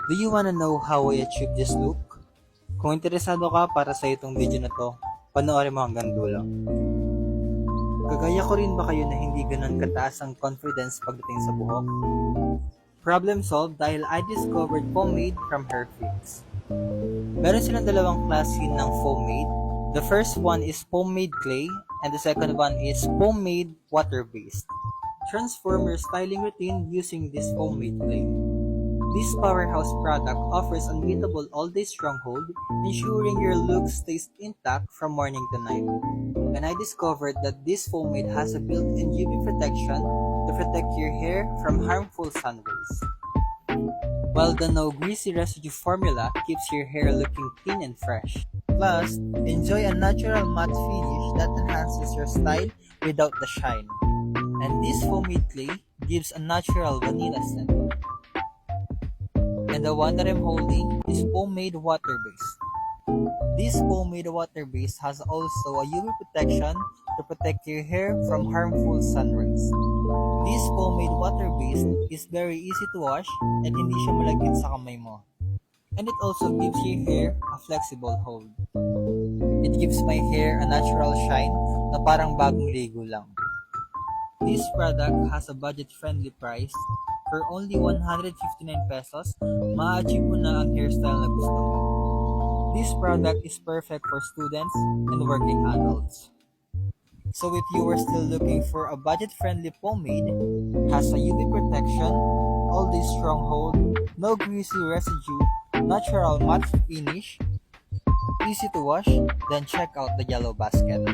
Do you wanna know how I achieve this look? Kung interesado ka para sa itong video na to, panoorin mo hanggang dulo. Kagaya ko rin ba kayo na hindi ganun kataas ang confidence pagdating sa buhok? Problem solved dahil I discovered pomade from Hairfix. Meron silang dalawang klase ng pomade. The first one is pomade clay and the second one is pomade water-based. Transform your styling routine using this pomade clay. This powerhouse product offers unbeatable all-day stronghold, ensuring your look stays intact from morning to night. And I discovered that this pomade has a built-in UV protection to protect your hair from harmful sun rays. While the no greasy residue formula keeps your hair looking clean and fresh. Plus, enjoy a natural matte finish that enhances your style without the shine. And this pomade clay gives a natural vanilla scent. And the one that I'm holding is pomade water-based. This pomade water-based has also a UV protection to protect your hair from harmful sun rays. This pomade water-based is very easy to wash and hindi siya malagkit sa kamay mo. And it also gives your hair a flexible hold. It gives my hair a natural shine na parang bagong ligo lang. This product has a budget-friendly price. For only 159 pesos, ma-achieve mo na ang hairstyle na gusto mo. This product is perfect for students and working adults. So if you are still looking for a budget-friendly pomade, has a UV protection, all-day stronghold, no greasy residue, natural matte finish, easy to wash, then check out the Yellow Basket.